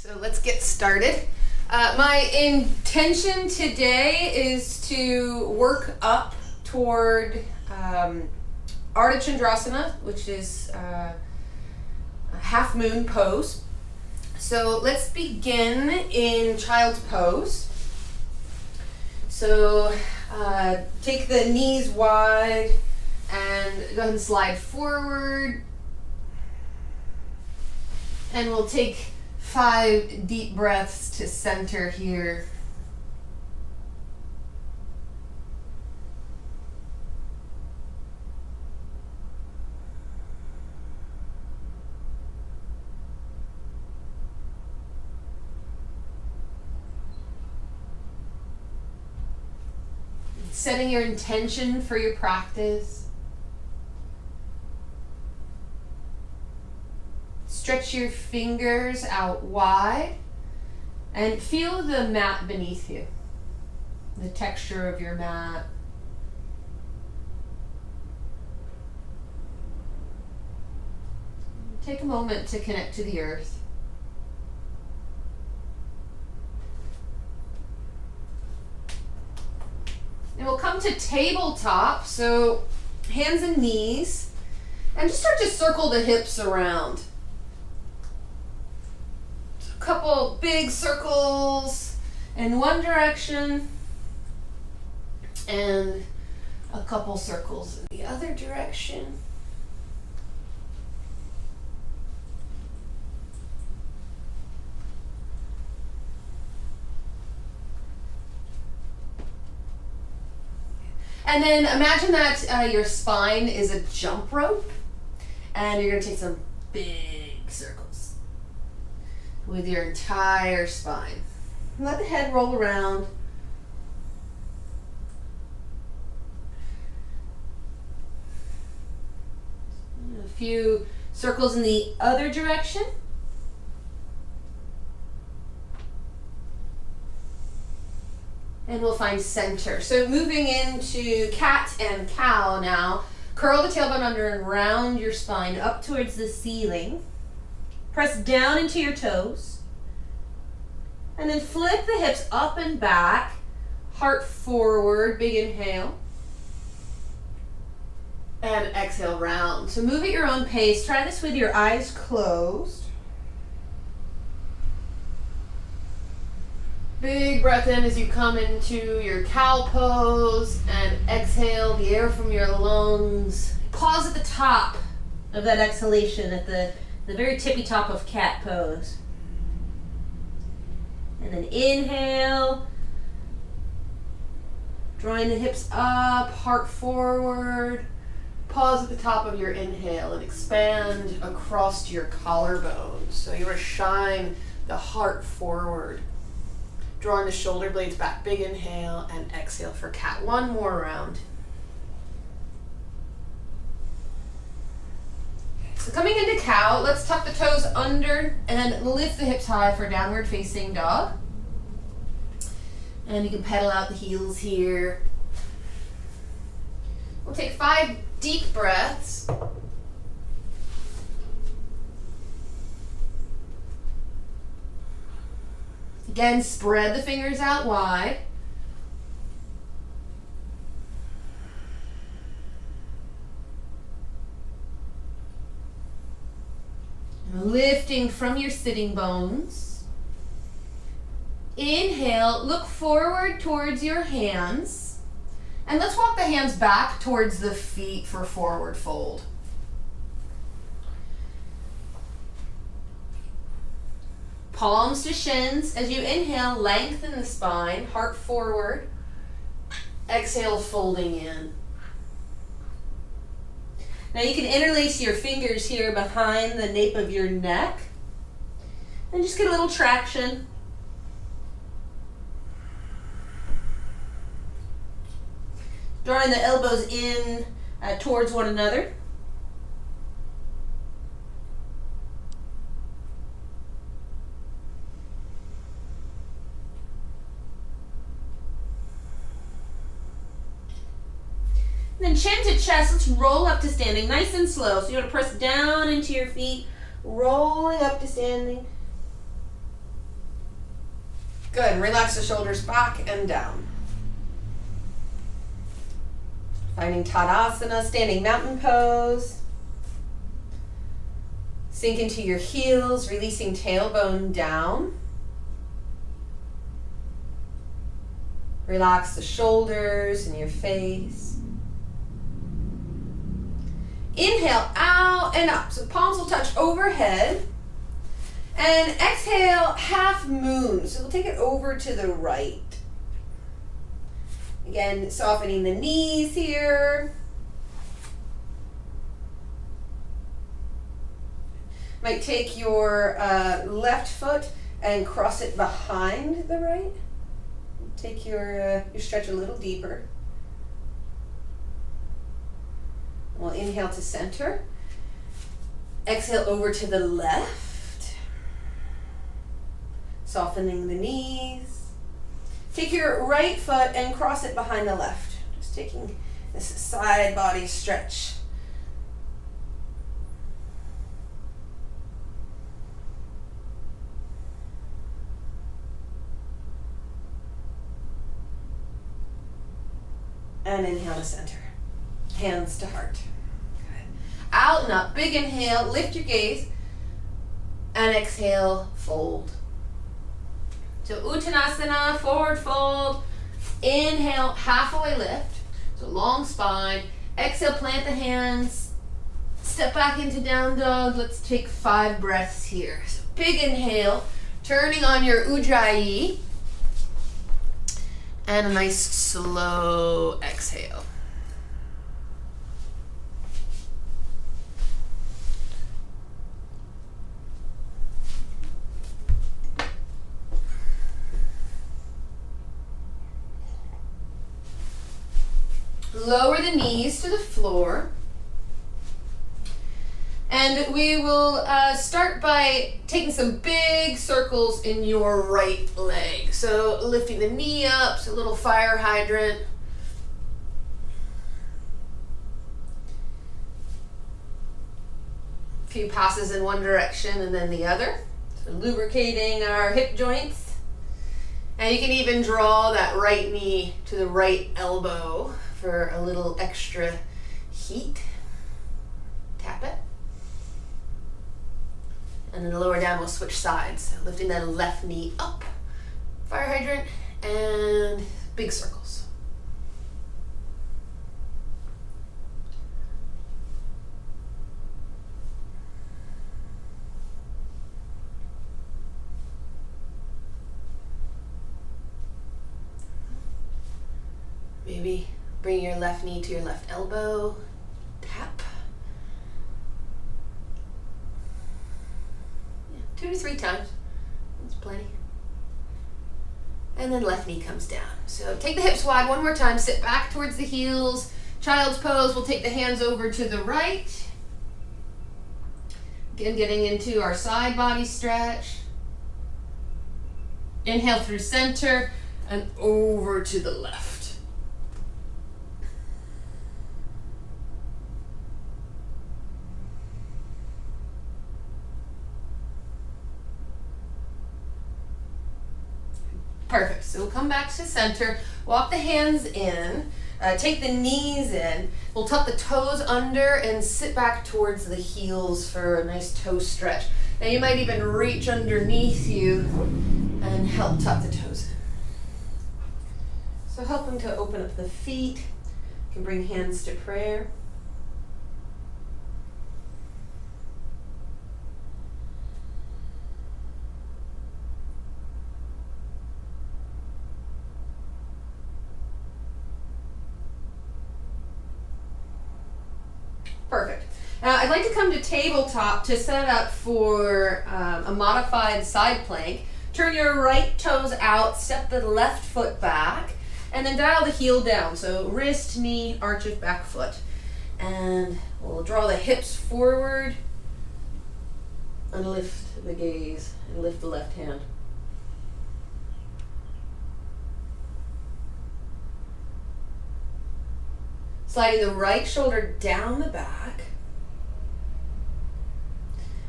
So let's get started. My intention today is to work up toward Ardha Chandrasana, which is a half moon pose. So let's begin in child's pose. So take the knees wide and go ahead and slide forward. And we'll take 5 deep breaths to center here. Setting your intention for your practice. Stretch your fingers out wide and feel the mat beneath you, the texture of your mat. Take a moment to connect to the earth. And we'll come to tabletop, so hands and knees, and just start to circle the hips around. Couple big circles in one direction and a couple circles in the other direction. And then imagine that your spine is a jump rope and you're going to take some big circles with your entire spine. Let the head roll around. A few circles in the other direction. And we'll find center. So moving into cat and cow now. Curl the tailbone under and round your spine up towards the ceiling. Press down into your toes. And then flip the hips up and back. Heart forward, big inhale. And exhale, round. So move at your own pace. Try this with your eyes closed. Big breath in as you come into your cow pose and exhale the air from your lungs. Pause at the top of that exhalation at the very tippy top of cat pose. And then inhale, drawing the hips up, heart forward. Pause at the top of your inhale and expand across your collarbones. So you want to shine the heart forward. Drawing the shoulder blades back, big inhale and exhale for cat. One more round. So coming into cow, let's tuck the toes under and lift the hips high for downward facing dog. And you can pedal out the heels here. We'll take 5 deep breaths. Again, spread the fingers out wide. Lifting from your sitting bones. Inhale, look forward towards your hands. And let's walk the hands back towards the feet for forward fold. Palms to shins. As you inhale, lengthen the spine, heart forward. Exhale, folding in. Now you can interlace your fingers here behind the nape of your neck and just get a little traction. Drawing the elbows in towards one another. And then chin to chest, let's roll up to standing nice and slow. So you want to press down into your feet, rolling up to standing. Good. Relax the shoulders back and down. Finding Tadasana, standing mountain pose. Sink into your heels, releasing tailbone down. Relax the shoulders and your face. Inhale out and up. So palms will touch overhead. And exhale, half moon. So we'll take it over to the right. Again, softening the knees here. Might take your left foot and cross it behind the right. Take your stretch a little deeper. We'll inhale to center. Exhale over to the left. Softening the knees. Take your right foot and cross it behind the left. Just taking this side body stretch. And inhale to center. Hands to heart. Good. Out and up. Big inhale. Lift your gaze. And exhale. Fold. So Uttanasana. Forward fold. Inhale. Halfway lift. So long spine. Exhale. Plant the hands. Step back into down dog. Let's take 5 breaths here. So big inhale. Turning on your Ujjayi. And a nice slow exhale. Lower the knees to the floor. And we will start by taking some big circles in your right leg. So lifting the knee up, so a little fire hydrant. A few passes in one direction and then the other. So lubricating our hip joints. And you can even draw that right knee to the right elbow for a little extra heat. Tap it. And then the lower down, we'll switch sides. So lifting that left knee up, fire hydrant, and big circles. Maybe bring your left knee to your left elbow, tap. 2 to 3 times. That's plenty. And then left knee comes down. So take the hips wide one more time. Sit back towards the heels. Child's pose. We'll take the hands over to the right. Again, getting into our side body stretch. Inhale through center and over to the left. Perfect. So we'll come back to center, walk the hands in, take the knees in. We'll tuck the toes under and sit back towards the heels for a nice toe stretch. Now you might even reach underneath you and help tuck the toes in. So helping to open up the feet. You can bring hands to prayer. Perfect. Now I'd like to come to tabletop to set up for a modified side plank. Turn your right toes out, step the left foot back, and then dial the heel down. So wrist, knee, arch of back foot. And we'll draw the hips forward and lift the gaze and lift the left hand. Sliding the right shoulder down the back.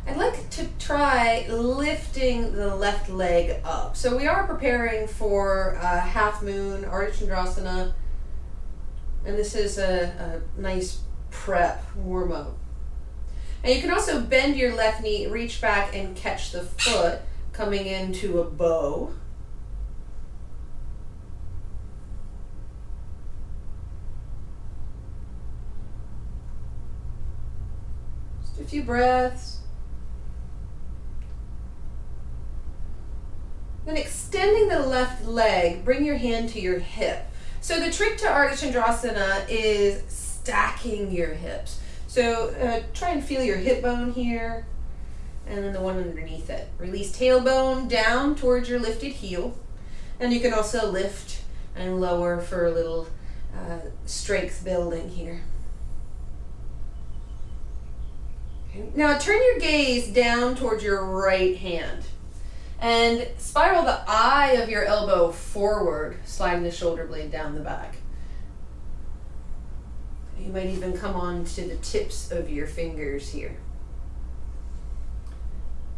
I'd like to try lifting the left leg up. So we are preparing for half moon, Ardha Chandrasana, and this is a nice prep warm up. And you can also bend your left knee, reach back and catch the foot coming into a bow. Just a few breaths. Then extending the left leg, bring your hand to your hip. So the trick to Ardha Chandrasana is stacking your hips. So try and feel your hip bone here, and then the one underneath it. Release tailbone down towards your lifted heel. And you can also lift and lower for a little strength building here. Okay. Now turn your gaze down towards your right hand. And spiral the eye of your elbow forward, sliding the shoulder blade down the back. You might even come on to the tips of your fingers here.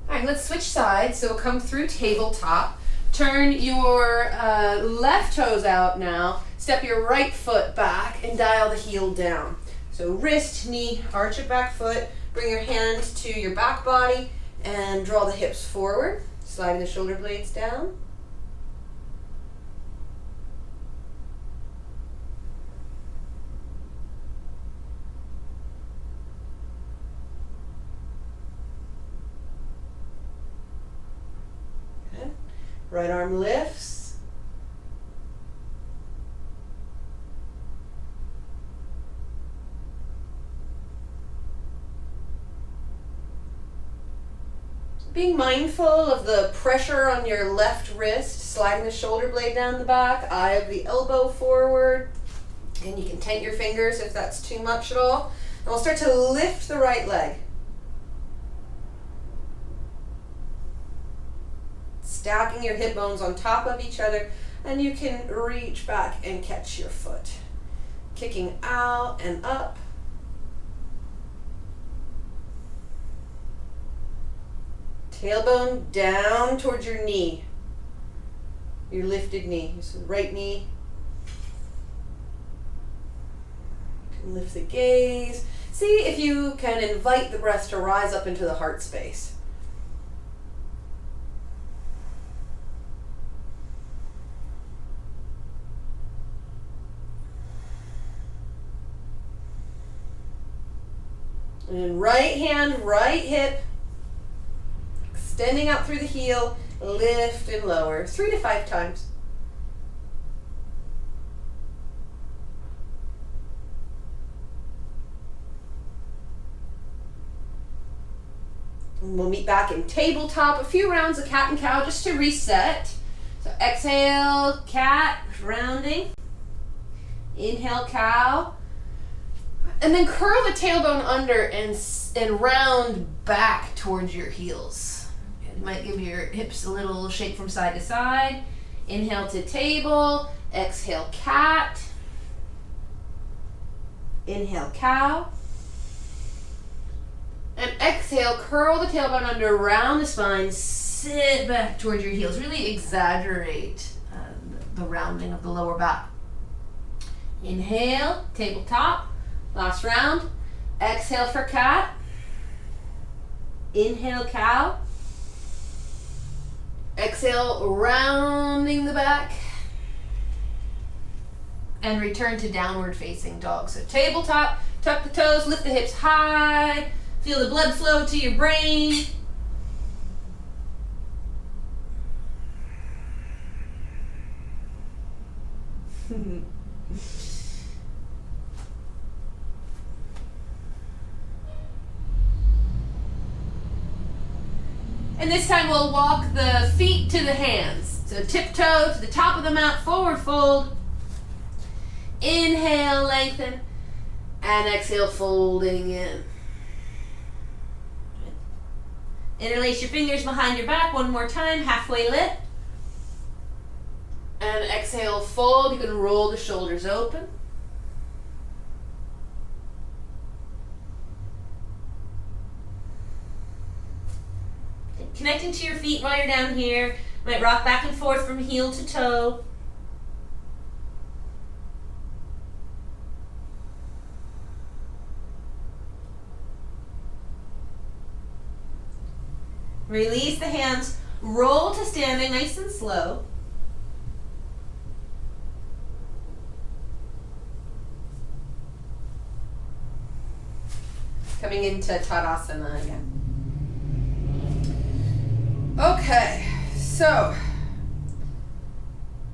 All right, let's switch sides. So come through tabletop. Turn your left toes out now. Step your right foot back and dial the heel down. So wrist, knee, arch your back foot. Bring your hand to your back body and draw the hips forward. Sliding the shoulder blades down. Okay. Right arm lifts. Being mindful of the pressure on your left wrist, sliding the shoulder blade down the back, eye of the elbow forward, and you can tent your fingers if that's too much at all. And we'll start to lift the right leg. Stacking your hip bones on top of each other, and you can reach back and catch your foot. Kicking out and up. Tailbone down towards your knee, your lifted knee. So right knee. You can lift the gaze. See if you can invite the breath to rise up into the heart space. And right hand, right hip. Extending out through the heel, lift and lower, 3 to 5 times. And we'll meet back in tabletop, a few rounds of cat and cow just to reset. So exhale, cat, rounding. Inhale, cow. And then curl the tailbone under and round back towards your heels. You might give your hips a little shake from side to side. Inhale to table. Exhale, cat. Inhale, cow. And exhale, curl the tailbone under, round the spine, sit back towards your heels. Really exaggerate the rounding of the lower back. Inhale, tabletop. Last round. Exhale for cat. Inhale, cow. Exhale, rounding the back. And return to downward facing dog. So tabletop, tuck the toes, lift the hips high. Feel the blood flow to your brain. And this time we'll walk the feet to the hands. So tiptoe to the top of the mat, forward fold. Inhale, lengthen. And exhale, folding in. Interlace your fingers behind your back one more time, halfway lift. And exhale, fold. You can roll the shoulders open. Connecting to your feet while you're down here. Might rock back and forth from heel to toe. Release the hands, roll to standing nice and slow. Coming into Tadasana again. Okay, so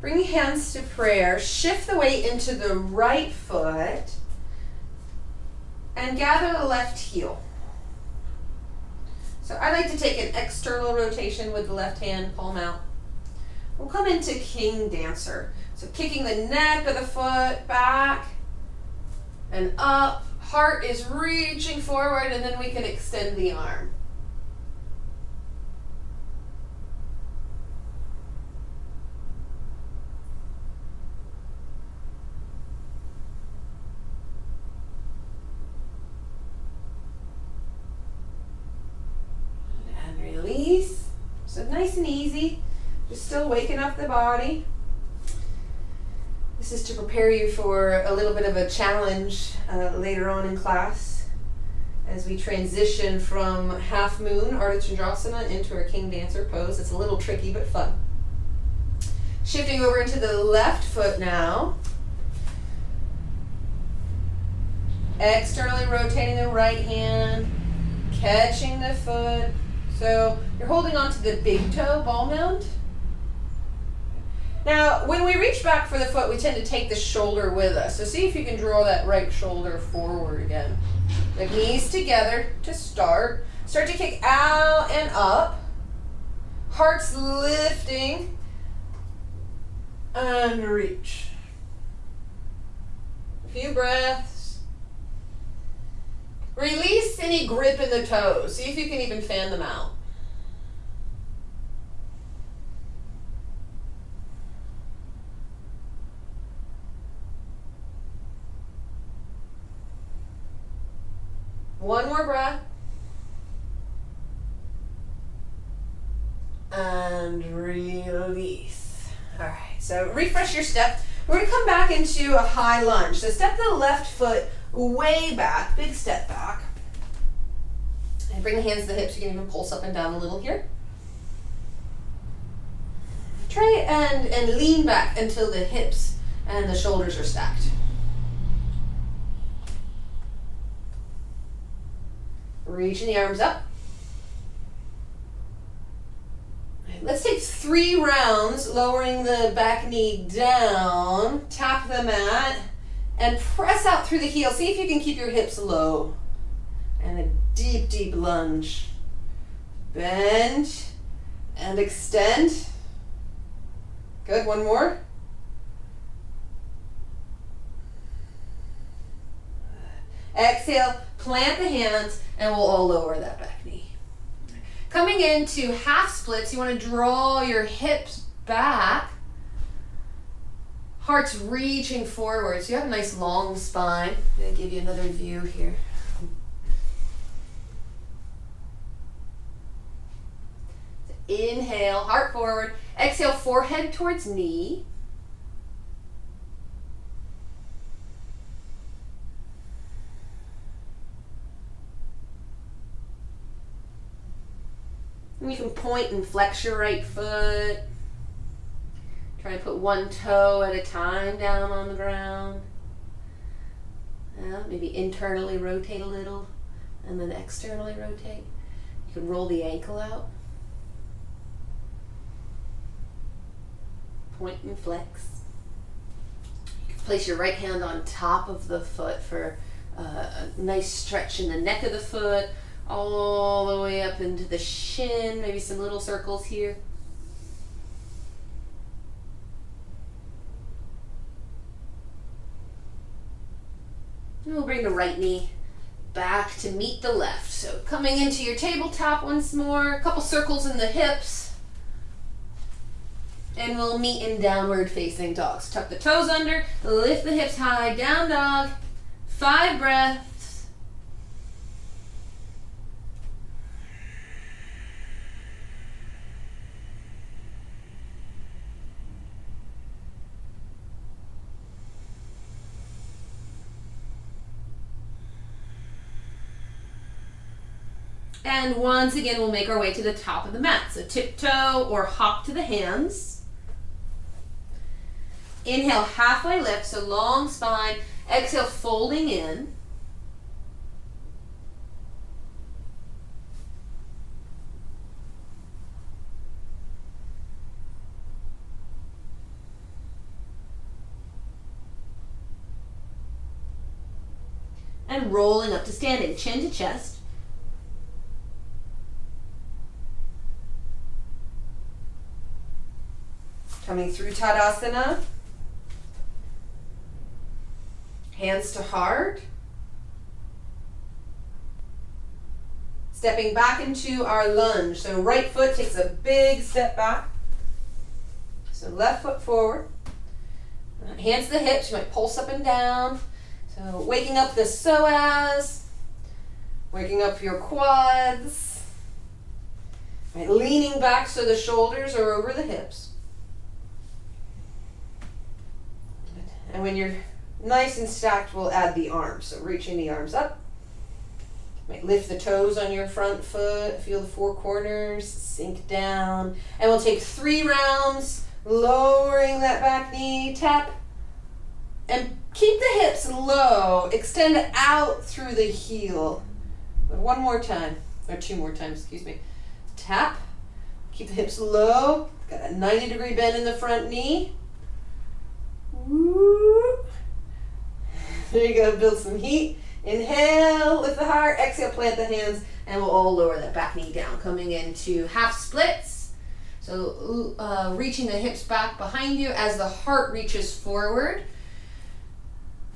bring your hands to prayer, shift the weight into the right foot, and gather the left heel. So I like to take an external rotation with the left hand, palm out. We'll come into King Dancer. So kicking the neck of the foot back and up. Heart is reaching forward, and then we can extend the arm. Release. So nice and easy. Just still waking up the body. This is to prepare you for a little bit of a challenge later on in class as we transition from half moon, Ardha Chandrasana, into our King Dancer pose. It's a little tricky but fun. Shifting over into the left foot now. Externally rotating the right hand, catching the foot. So you're holding on to the big toe, ball mound. Now, when we reach back for the foot, we tend to take the shoulder with us. So see if you can draw that right shoulder forward again. The knees together to start. Start to kick out and up. Heart's lifting. And reach. A few breaths. Release any grip in the toes. See if you can even fan them out. One more breath. And release. All right, so refresh your step. We're going to come back into a high lunge. So step the left foot way back, big step back. And bring the hands to the hips. You can even pulse up and down a little here. Try and lean back until the hips and the shoulders are stacked. Reaching the arms up. Let's take 3 rounds, lowering the back knee down, tap the mat, and press out through the heel. See if you can keep your hips low. And a deep, deep lunge. Bend and extend. Good, one more. Exhale, plant the hands, and we'll all lower that back knee. Coming into half splits, you want to draw your hips back. Heart's reaching forward, so you have a nice long spine. I'm going to give you another view here. So inhale, heart forward. Exhale, forehead towards knee. And you can point and flex your right foot. Try to put one toe at a time down on the ground. Maybe internally rotate a little and then externally rotate. You can roll the ankle out. Point and flex. You can place your right hand on top of the foot for a nice stretch in the neck of the foot, all the way up into the shin, maybe some little circles here. And we'll bring the right knee back to meet the left. So coming into your tabletop once more, a couple circles in the hips. And we'll meet in downward facing dog. So tuck the toes under, lift the hips high, down dog. 5 breaths. And once again, we'll make our way to the top of the mat. So tiptoe or hop to the hands. Inhale, halfway lift, so long spine. Exhale, folding in. And rolling up to standing, chin to chest. Coming through Tadasana. Hands to heart. Stepping back into our lunge. So right foot takes a big step back. So left foot forward. Hands to the hips. You might pulse up and down. So waking up the psoas. Waking up your quads. Right, leaning back so the shoulders are over the hips. And when you're nice and stacked, we'll add the arms. So reaching the arms up. Might lift the toes on your front foot. Feel the four corners sink down. And we'll take 3 rounds, lowering that back knee, tap. And keep the hips low. Extend out through the heel. But one more time, or 2 more times, excuse me. Tap. Keep the hips low. Got a 90-degree bend in the front knee. Woo. There you go, build some heat. Inhale, lift the heart. Exhale, plant the hands, and we'll all lower that back knee down. Coming into half splits. So reaching the hips back behind you as the heart reaches forward.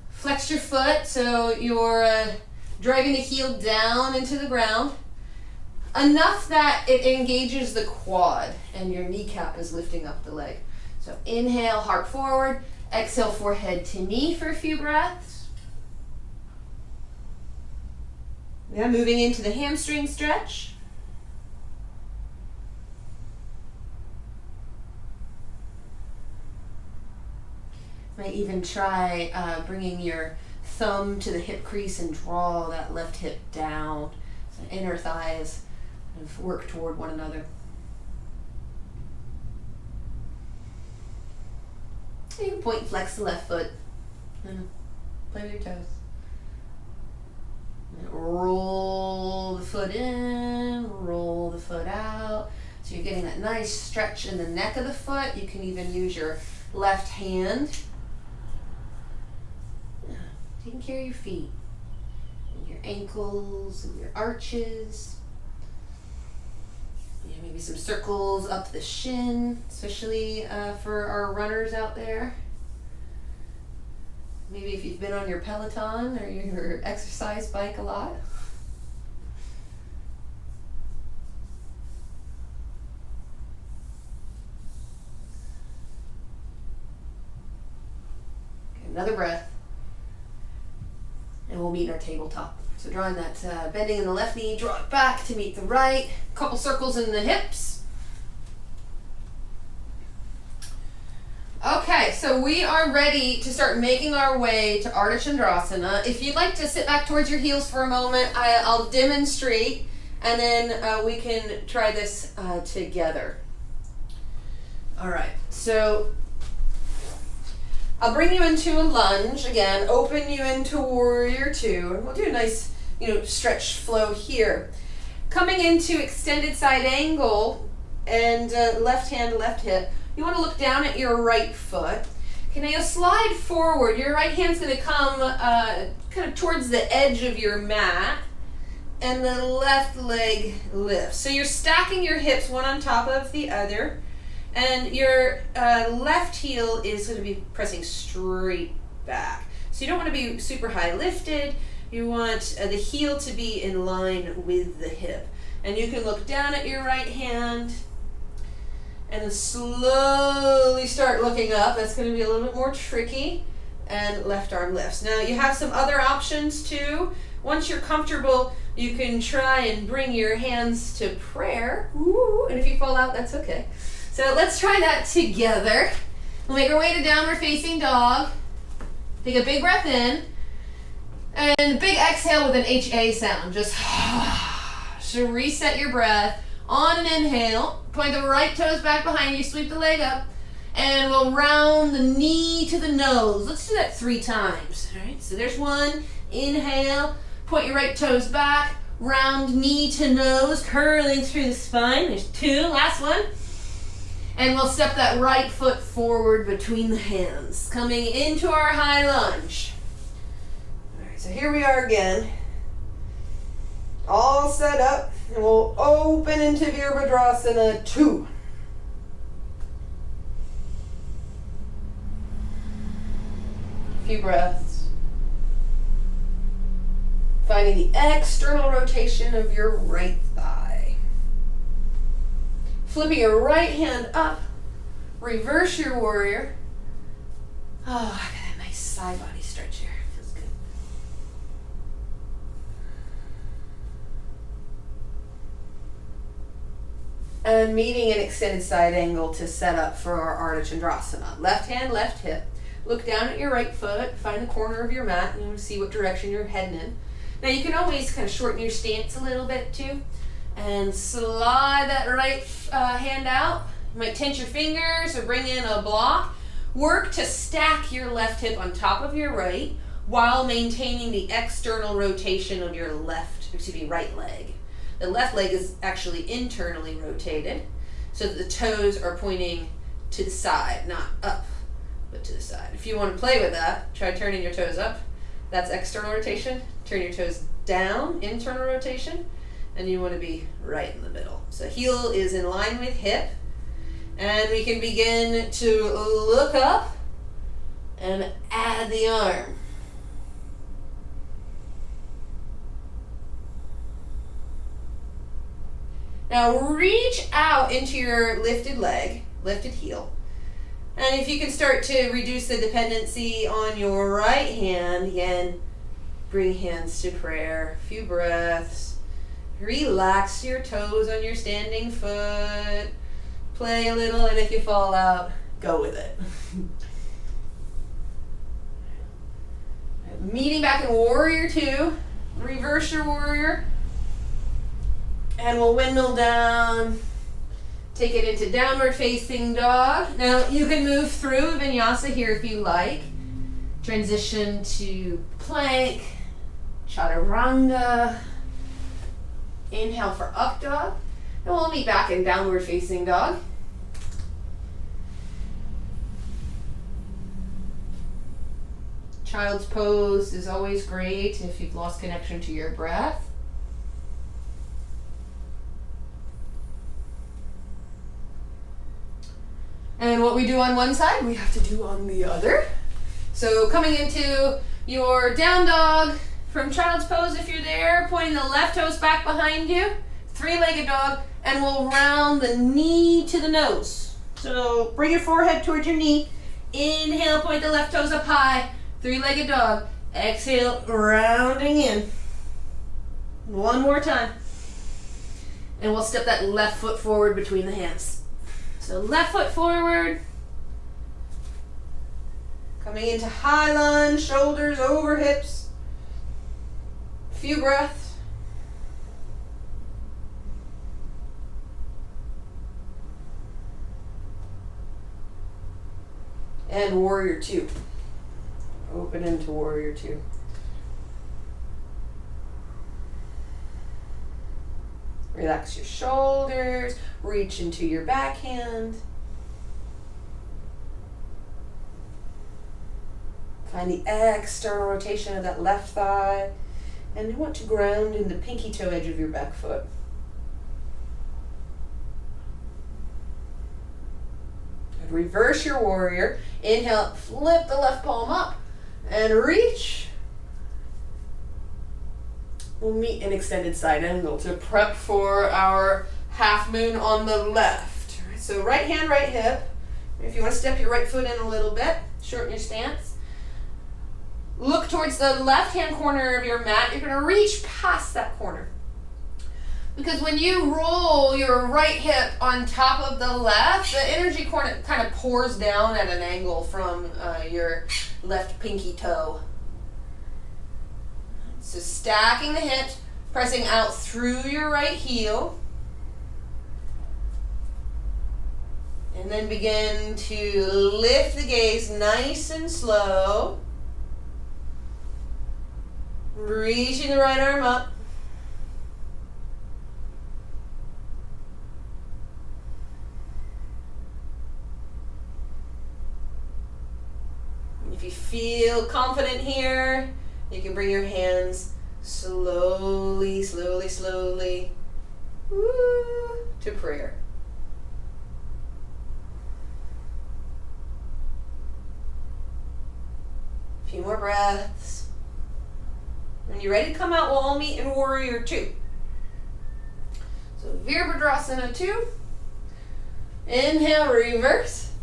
Flex your foot so you're driving the heel down into the ground. Enough that it engages the quad and your kneecap is lifting up the leg. So inhale, heart forward. Exhale, forehead to knee for a few breaths. Yeah, moving into the hamstring stretch. Might even try bringing your thumb to the hip crease and draw that left hip down. So inner thighs kind of work toward one another. You can point and flex the left foot. Play with your toes. And roll the foot in, roll the foot out. So you're getting that nice stretch in the neck of the foot. You can even use your left hand. Taking care of your feet, and your ankles, and your arches. Maybe some circles up the shin, especially for our runners out there. Maybe if you've been on your Peloton or your exercise bike a lot. Okay, another breath. And we'll meet in our tabletop. So drawing that bending in the left knee, draw it back to meet the right. Couple circles in the hips. Okay, so we are ready to start making our way to Ardha Chandrasana. If you'd like to sit back towards your heels for a moment, I'll demonstrate, and then we can try this together. All right, so I'll bring you into a lunge again, open you into warrior 2, and we'll do a nice, stretch flow here. Coming into extended side angle and left hand, left hip, you want to look down at your right foot. Okay, now you'll slide forward. Your right hand's going to come kind of towards the edge of your mat, and the left leg lifts. So you're stacking your hips one on top of the other. And your left heel is going to be pressing straight back. So you don't want to be super high lifted. You want the heel to be in line with the hip. And you can look down at your right hand and then slowly start looking up. That's going to be a little bit more tricky. And left arm lifts. Now you have some other options too. Once you're comfortable, you can try and bring your hands to prayer. Ooh, and if you fall out, that's okay. So let's try that together. We'll make our way to downward facing dog. Take a big breath in. And big exhale with an HA sound. Just So reset your breath. On an inhale, point the right toes back behind you, sweep the leg up, and we'll round the knee to the nose. Let's do that 3 times. All right, so there's 1. Inhale, point your right toes back, round knee to nose, curling through the spine. There's 2, last one. And we'll step that right foot forward between the hands, coming into our high lunge. All right, so here we are again. All set up, and we'll open into Virabhadrasana 2. A few breaths. Finding the external rotation of your right thigh. Flipping your right hand up, reverse your warrior. Oh, I got a nice side body stretch here. Feels good. And meeting an extended side angle to set up for our Ardha Chandrasana. Left hand, left hip. Look down at your right foot, find the corner of your mat, and you want to see what direction you're heading in. Now you can always kind of shorten your stance a little bit too, and slide that right hand out. You might tense your fingers or bring in a block. Work to stack your left hip on top of your right while maintaining the external rotation of your right leg. The left leg is actually internally rotated so that the toes are pointing to the side, not up, but to the side. If you want to play with that, try turning your toes up. That's external rotation. Turn your toes down, internal rotation, and you want to be right in the middle. So heel is in line with hip, and we can begin to look up and add the arm. Now reach out into your lifted leg, lifted heel. And if you can start to reduce the dependency on your right hand, again, bring hands to prayer. A few breaths. Relax your toes on your standing foot. Play a little, and if you fall out, go with it. Meeting back in Warrior 2. Reverse your warrior. And we'll windmill down. Take it into downward facing dog. Now you can move through vinyasa here if you like. Transition to plank, chaturanga. Inhale for up dog. And we'll meet back in downward facing dog. Child's pose is always great if you've lost connection to your breath. And what we do on one side, we have to do on the other. So coming into your down dog from child's pose, if you're there, pointing the left toes back behind you, 3-legged dog, and we'll round the knee to the nose. So bring your forehead towards your knee. Inhale, point the left toes up high, 3-legged dog. Exhale, rounding in. One more time. And we'll step that left foot forward between the hands. So left foot forward, coming into high lunge, shoulders over hips. Few breaths. And Warrior 2. Open into Warrior 2. Relax your shoulders, reach into your backhand. Find the external rotation of that left thigh. And you want to ground in the pinky toe edge of your back foot. And reverse your warrior. Inhale, flip the left palm up and reach. We'll meet an extended side angle to prep for our half moon on the left. So right hand, right hip. If you want to step your right foot in a little bit, shorten your stance. Look towards the left-hand corner of your mat. You're going to reach past that corner. Because when you roll your right hip on top of the left, the energy kind of pours down at an angle from your left pinky toe. So stacking the hips, Pressing out through your right heel. And then begin to lift the gaze nice and slow. Reaching the right arm up. If you feel confident here, you can bring your hands slowly, slowly, slowly to prayer. A few more breaths. When you're ready to come out, we'll all meet in Warrior 2. So Virabhadrasana 2. Inhale, reverse.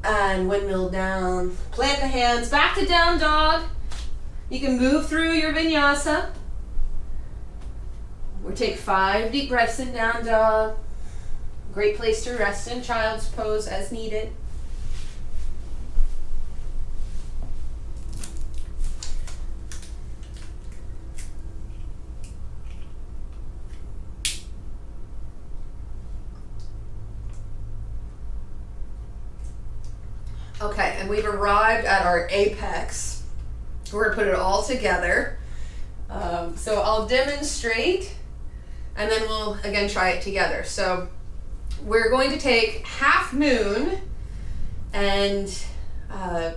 And windmill down. Plant the hands back to down dog. You can move through your vinyasa. Or take 5 deep breaths in down dog. Great place to rest in child's pose as needed. Okay, and we've arrived at our apex. We're gonna put it all together. So I'll demonstrate, and then we'll again try it together. So we're going to take half moon and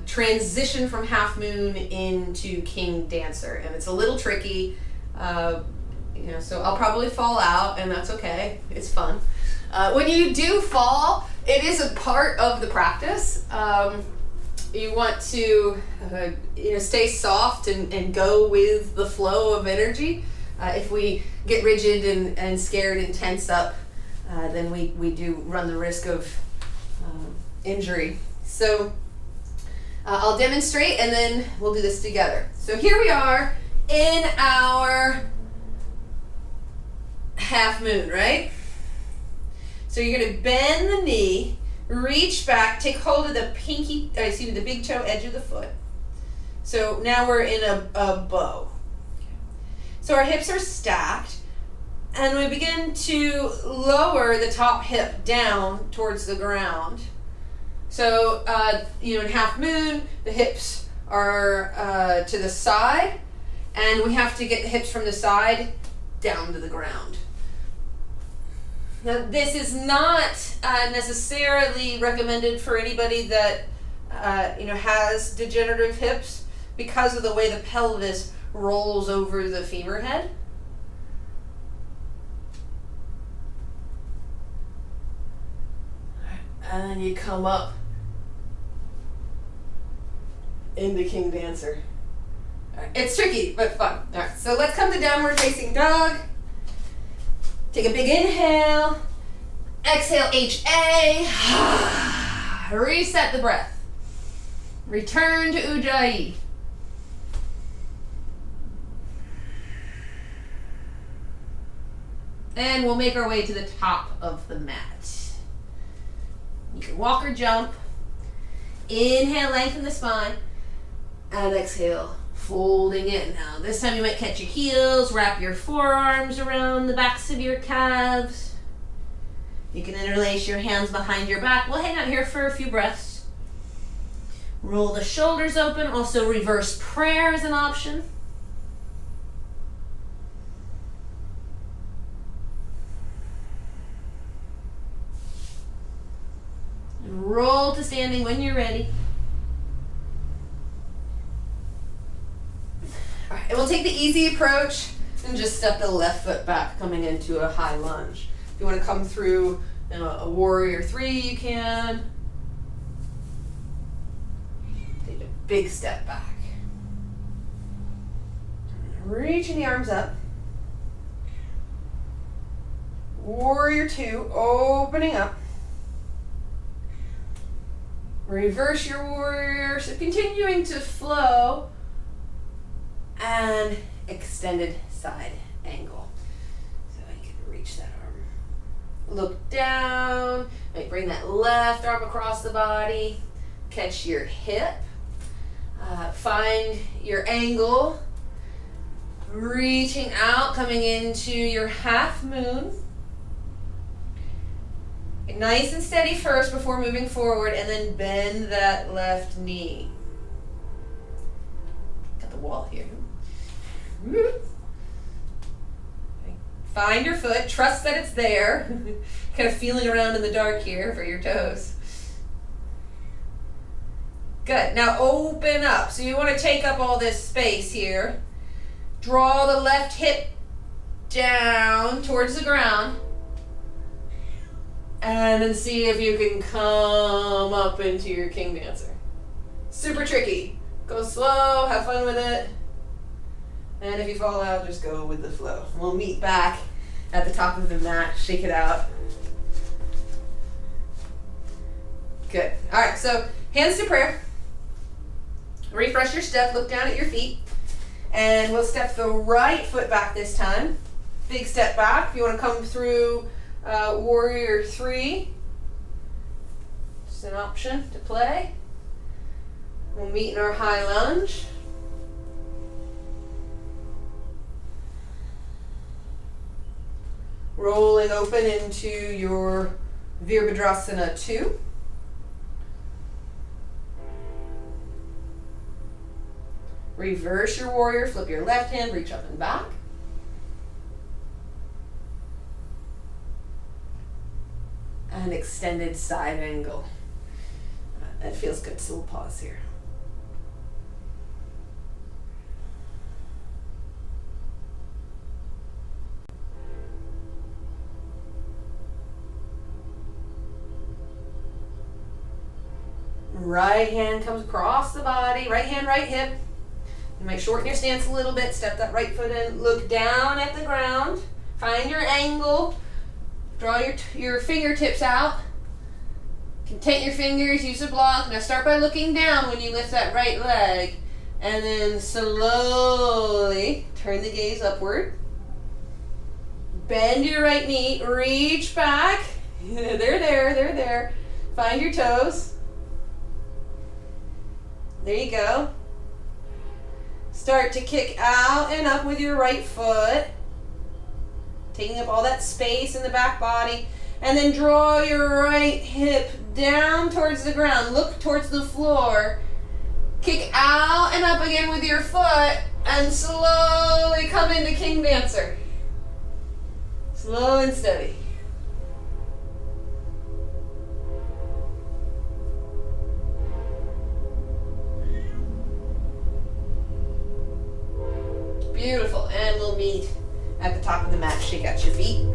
transition from half moon into king dancer, and it's a little tricky. So I'll probably fall out, and that's okay. It's fun. When you do fall, it is a part of the practice. You want to stay soft and go with the flow of energy. If we get rigid and scared and tense up, then we do run the risk of injury. So I'll demonstrate, and then we'll do this together. So here we are in our half moon, right? So you're going to bend the knee, reach back, take hold of the the big toe edge of the foot. So now we're in a bow. So our hips are stacked, and we begin to lower the top hip down towards the ground. So, in half moon, the hips are to the side, and we have to get the hips from the side down to the ground. Now, this is not necessarily recommended for anybody that has degenerative hips because of the way the pelvis rolls over the femur head. And then you come up into King Dancer. All right. It's tricky, but fun. All right, so let's come to downward facing dog. Take a big inhale. Exhale, HA. Reset the breath. Return to Ujjayi. And we'll make our way to the top of the mat. You can walk or jump. Inhale, lengthen the spine. And exhale, folding in. Now, this time you might catch your heels, wrap your forearms around the backs of your calves. You can interlace your hands behind your back. We'll hang out here for a few breaths. Roll the shoulders open. Also, reverse prayer is an option. And roll to standing when you're ready. All right, and we'll take the easy approach and just step the left foot back, coming into a high lunge. If you want to come through a warrior 3, you can. Take a big step back. Reaching the arms up. Warrior 2, opening up. Reverse your warrior, so continuing to flow. And extended side angle. So I can reach that arm. Look down. Might bring that left arm across the body. Catch your hip. Find your angle. Reaching out, coming into your half moon. Nice and steady first before moving forward, and then bend that left knee. Got the wall here. Find your foot, trust that it's there. Kind of feeling around in the dark here for your toes. Good, now open up. So you want to take up all this space here. Draw the left hip down towards the ground. And then see if you can come up into your king dancer. Super tricky. Go slow, have fun with it. And if you fall out, just go with the flow. We'll meet back at the top of the mat, shake it out. Good. All right, so hands to prayer. Refresh your step, look down at your feet. And we'll step the right foot back this time. Big step back. If you want to come through Warrior 3, just an option to play. We'll meet in our high lunge. Rolling open into your Virabhadrasana 2. Reverse your warrior, flip your left hand, reach up and back. And extended side angle. That feels good, so we'll pause here. Right hand comes across the body, right hand, right hip. You might shorten your stance a little bit, step that right foot in, look down at the ground, find your angle, draw your fingertips out, content your fingers, use a block. Now start by looking down when you lift that right leg, and then slowly turn the gaze upward. Bend your right knee, reach back, they're there, find your toes. There you go. Start to kick out and up with your right foot, taking up all that space in the back body, and then draw your right hip down towards the ground. Look towards the floor. Kick out and up again with your foot, and slowly come into King Dancer. Slow and steady. Beautiful, and we'll meet at the top of the mat. Shake out your feet.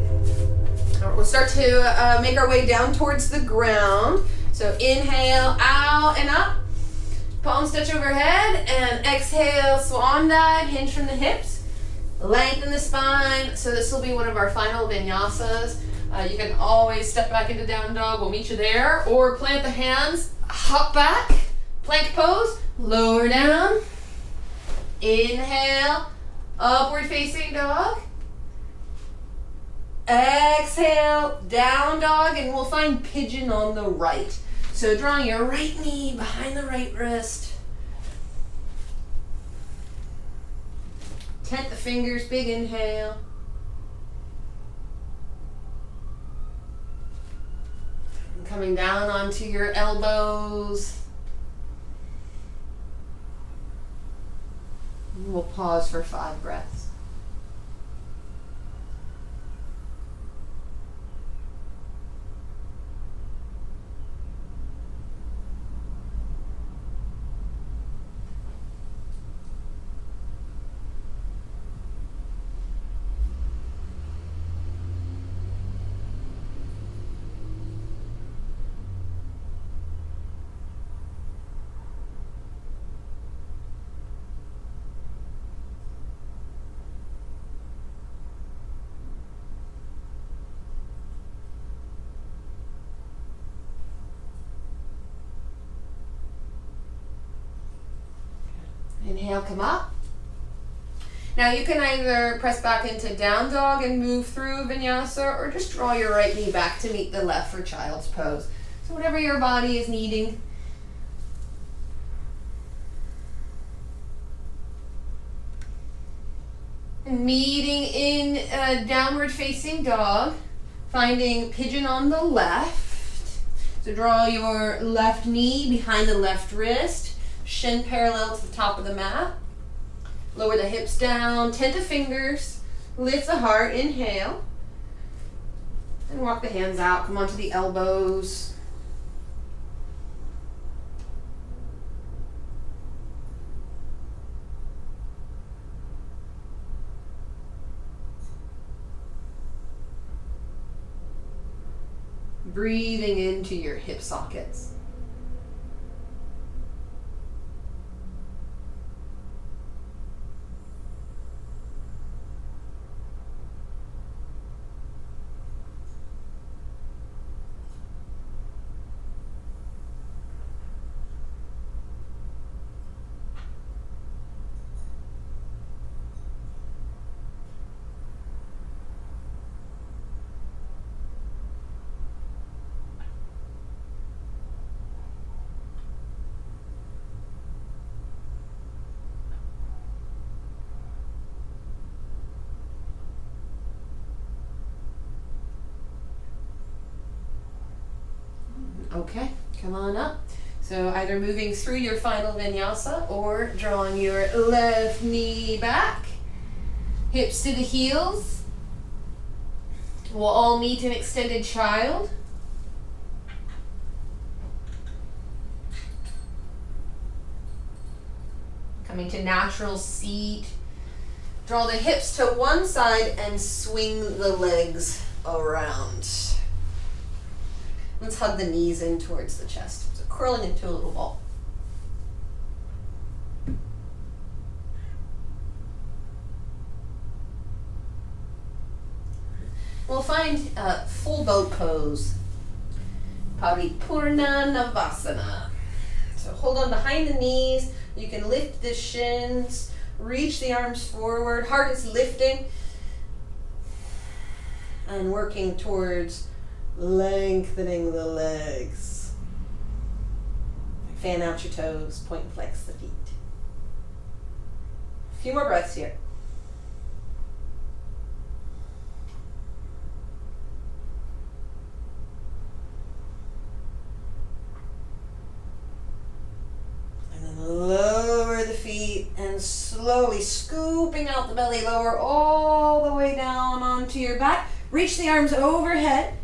We'll start to make our way down towards the ground. So inhale, out and up. Palms touch overhead, and exhale, swan dive, hinge from the hips. Lengthen the spine. So this will be one of our final vinyasas. You can always step back into down dog. We'll meet you there. Or plant the hands, hop back, plank pose, lower down. Inhale. Upward facing dog. Exhale, down dog, and we'll find pigeon on the right. So drawing your right knee behind the right wrist. Tent the fingers, big inhale. And coming down onto your elbows. We'll pause for 5 breaths. Inhale, come up. Now you can either press back into down dog and move through vinyasa, or just draw your right knee back to meet the left for child's pose. So whatever your body is needing. Meeting in a downward facing dog, finding pigeon on the left. So draw your left knee behind the left wrist, shin parallel to the top of the mat. Lower the hips down, tent the fingers, lift the heart, inhale. And walk the hands out, come onto the elbows. Breathing into your hip sockets. Okay, come on up. So either moving through your final vinyasa or drawing your left knee back, hips to the heels. We'll all meet in extended child. Coming to natural seat. Draw the hips to one side and swing the legs around. Let's hug the knees in towards the chest. So curling into a little ball. We'll find a full boat pose. Paripurna Navasana. So hold on behind the knees. You can lift the shins, reach the arms forward. Heart is lifting and working towards lengthening the legs. Fan out your toes, point and flex the feet. A few more breaths here. And then lower the feet and slowly scooping out the belly, lower all the way down onto your back. Reach the arms overhead.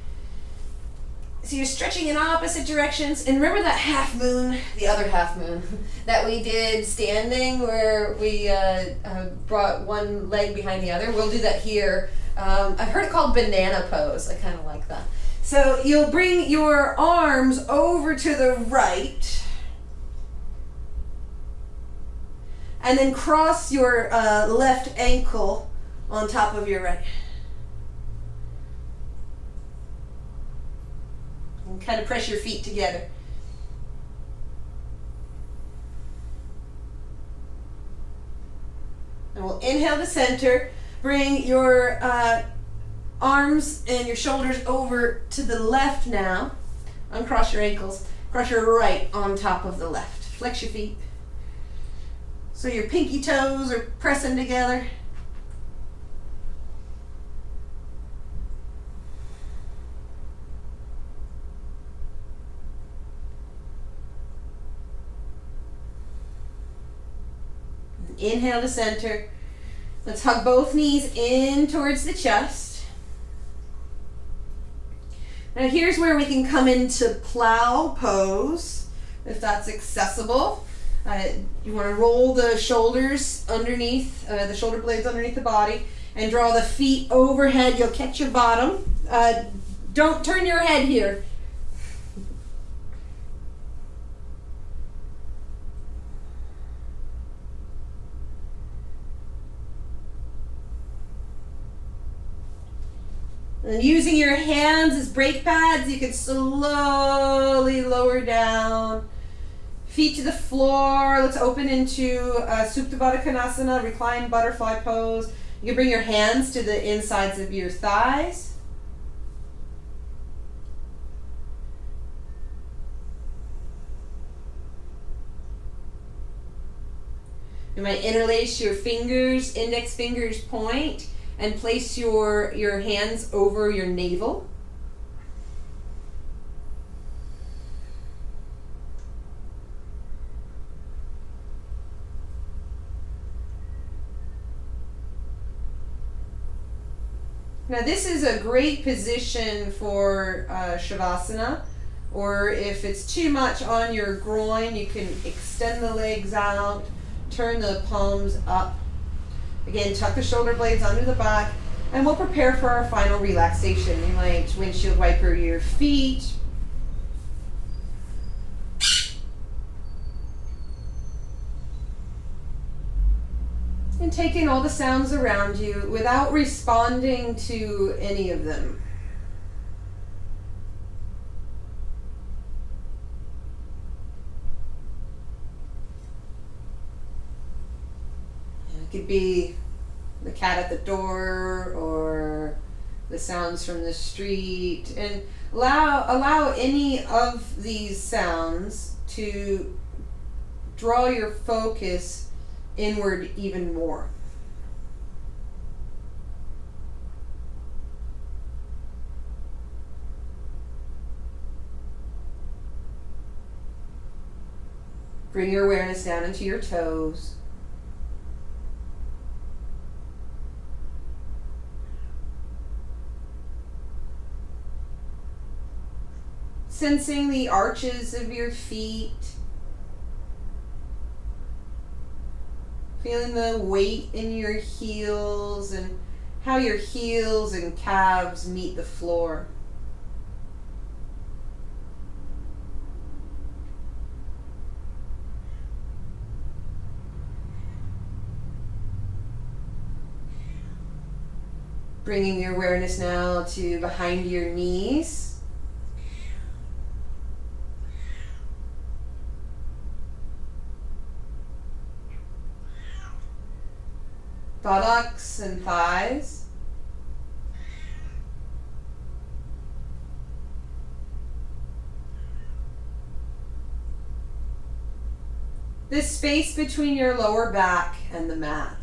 So you're stretching in opposite directions. And remember that half moon, the other half moon, that we did standing where we brought one leg behind the other? We'll do that here. I've heard it called banana pose. I kind of like that. So you'll bring your arms over to the right. And then cross your left ankle on top of your right. And kind of press your feet together. And we'll inhale to center. Bring your arms and your shoulders over to the left now. Uncross your ankles. Cross your right on top of the left. Flex your feet. So your pinky toes are pressing together. Inhale to center. Let's hug both knees in towards the chest. Now here's where we can come into plow pose, if that's accessible. You want to roll the shoulders underneath, the shoulder blades underneath the body, and draw the feet overhead. You'll catch your bottom. Don't turn your head here. And using your hands as brake pads, you can slowly lower down. Feet to the floor. Let's open into Supta Baddha Konasana, reclined butterfly pose. You can bring your hands to the insides of your thighs. You might interlace your fingers, index fingers point, and place your hands over your navel. Now this is a great position for Savasana, or if it's too much on your groin, you can extend the legs out, turn the palms up. Again, tuck the shoulder blades under the back, and we'll prepare for our final relaxation. You might windshield wiper your feet. And take in all the sounds around you without responding to any of them. It could be the cat at the door or the sounds from the street, and allow any of these sounds to draw your focus inward even more. Bring your awareness down into your toes. Sensing the arches of your feet. Feeling the weight in your heels and how your heels and calves meet the floor. Bringing your awareness now to behind your knees. Buttocks and thighs. This space between your lower back and the mat.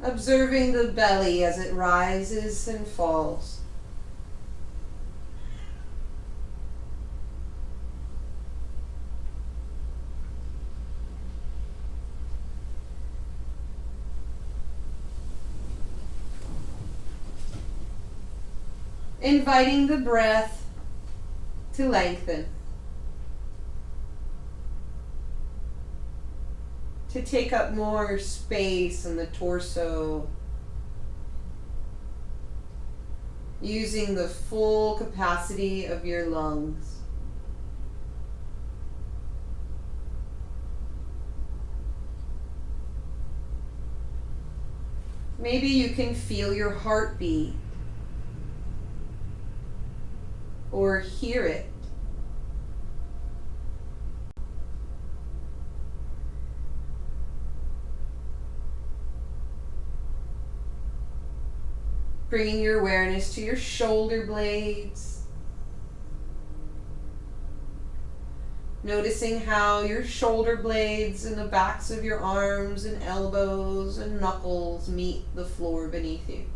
Observing the belly as it rises and falls. Inviting the breath to lengthen, to take up more space in the torso, using the full capacity of your lungs. Maybe you can feel your heartbeat or hear it. Bringing your awareness to your shoulder blades. Noticing how your shoulder blades and the backs of your arms and elbows and knuckles meet the floor beneath you.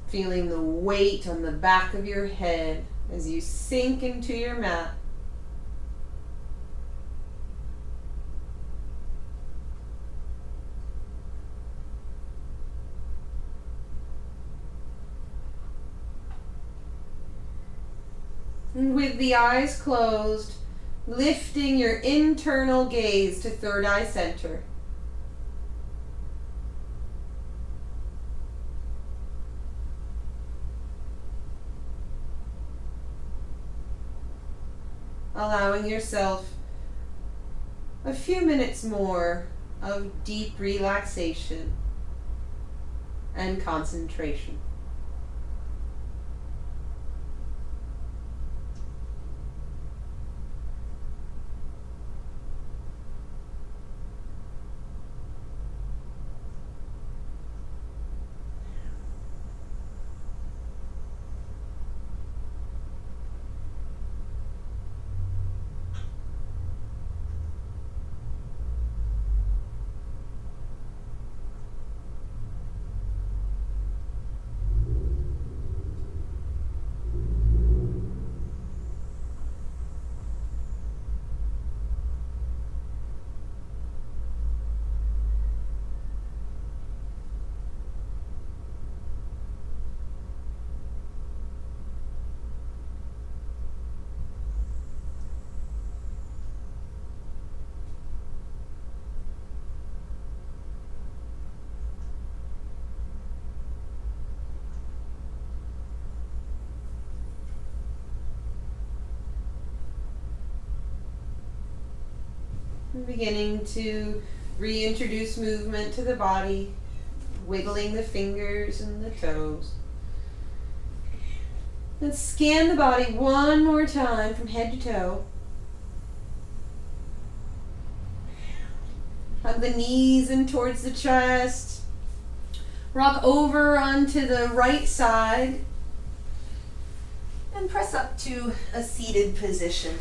Feeling the weight on the back of your head as you sink into your mat. And with the eyes closed, lifting your internal gaze to third eye center. Allowing yourself a few minutes more of deep relaxation and concentration. Beginning to reintroduce movement to the body, wiggling the fingers and the toes. Let's scan the body one more time from head to toe. Hug the knees in towards the chest. Rock over onto the right side. And press up to a seated position.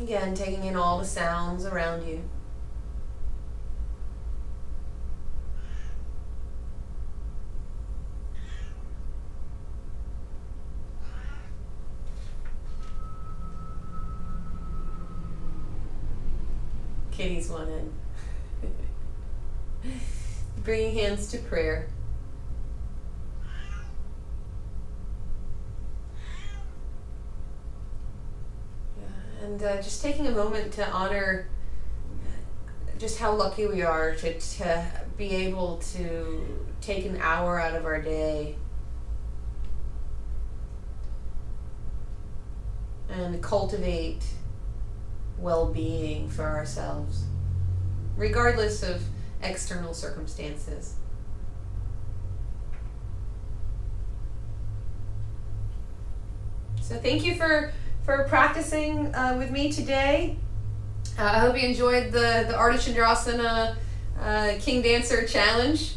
Again, taking in all the sounds around you. Kitty's one in. Bringing hands to prayer. And just taking a moment to honor just how lucky we are to be able to take an hour out of our day and cultivate well-being for ourselves, regardless of external circumstances. So thank you for practicing with me today. I hope you enjoyed the Ardha Chandrasana King Dancer Challenge.